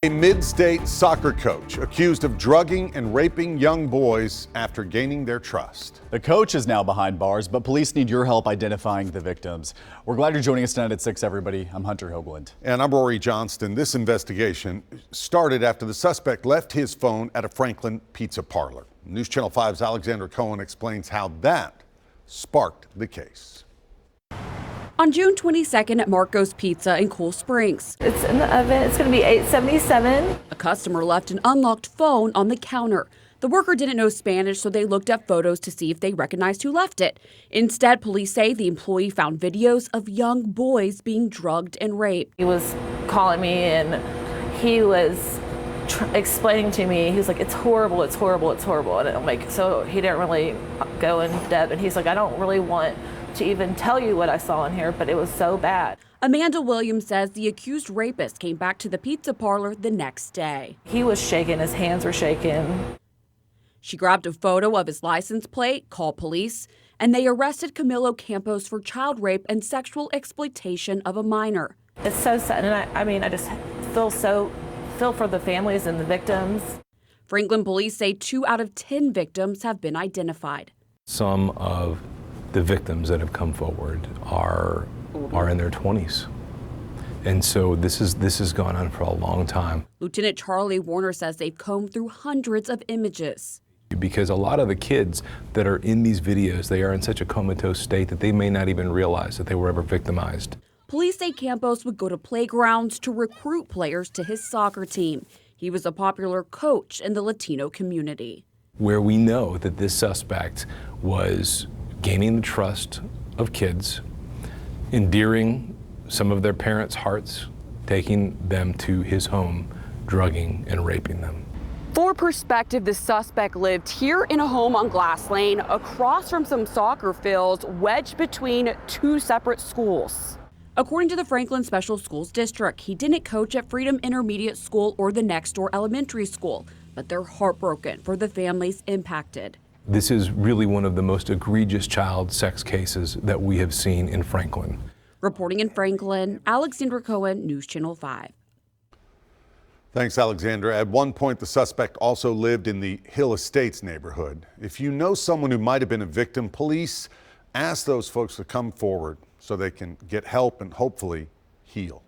A mid-state soccer coach accused of drugging and raping young boys after gaining their trust. The coach is now behind bars, but police need your help identifying the victims. We're glad you're joining us tonight at 6, everybody. I'm Hunter Hoagland. And I'm Rory Johnston. This investigation started after the suspect left his phone at a Franklin pizza parlor. News Channel 5's Alexandra Cohen explains how that sparked the case. On June 22nd at Marco's Pizza in Cool Springs. It's in the oven. It's going to be $8.77. A customer left an unlocked phone on the counter. The worker didn't know Spanish, so they looked at photos to see if they recognized who left it. Instead, police say the employee found videos of young boys being drugged and raped. He was calling me and he was explaining to me, he was like, it's horrible, it's horrible, it's horrible. And I'm like, so he didn't really go in depth. And he's like, I don't really want to even tell you what I saw in here, but it was so bad. Amanda Williams says the accused rapist came back to the pizza parlor the next day. He was shaking, his hands were shaking. She grabbed a photo of his license plate, called police, and they arrested Camilo Campos for child rape and sexual exploitation of a minor. It's so sad, and I just feel for the families and the victims. Franklin police say 2 out of 10 victims have been identified. Some of the victims that have come forward are in their 20s. And so this has gone on for a long time. Lieutenant Charlie Warner says they've combed through hundreds of images. Because a lot of the kids that are in these videos, they are in such a comatose state that they may not even realize that they were ever victimized. Police say Campos would go to playgrounds to recruit players to his soccer team. He was a popular coach in the Latino community. Where we know that this suspect was gaining the trust of kids, endearing some of their parents' hearts, taking them to his home, drugging and raping them. For perspective, the suspect lived here in a home on Glass Lane, across from some soccer fields, wedged between 2 separate schools. According to the Franklin Special Schools District, he didn't coach at Freedom Intermediate School or the next door elementary school, but they're heartbroken for the families impacted. This is really one of the most egregious child sex cases that we have seen in Franklin. Reporting in Franklin, Alexandra Cohen, News Channel 5. Thanks, Alexandra. At one point, the suspect also lived in the Hill Estates neighborhood. If you know someone who might have been a victim, police ask those folks to come forward so they can get help and hopefully heal.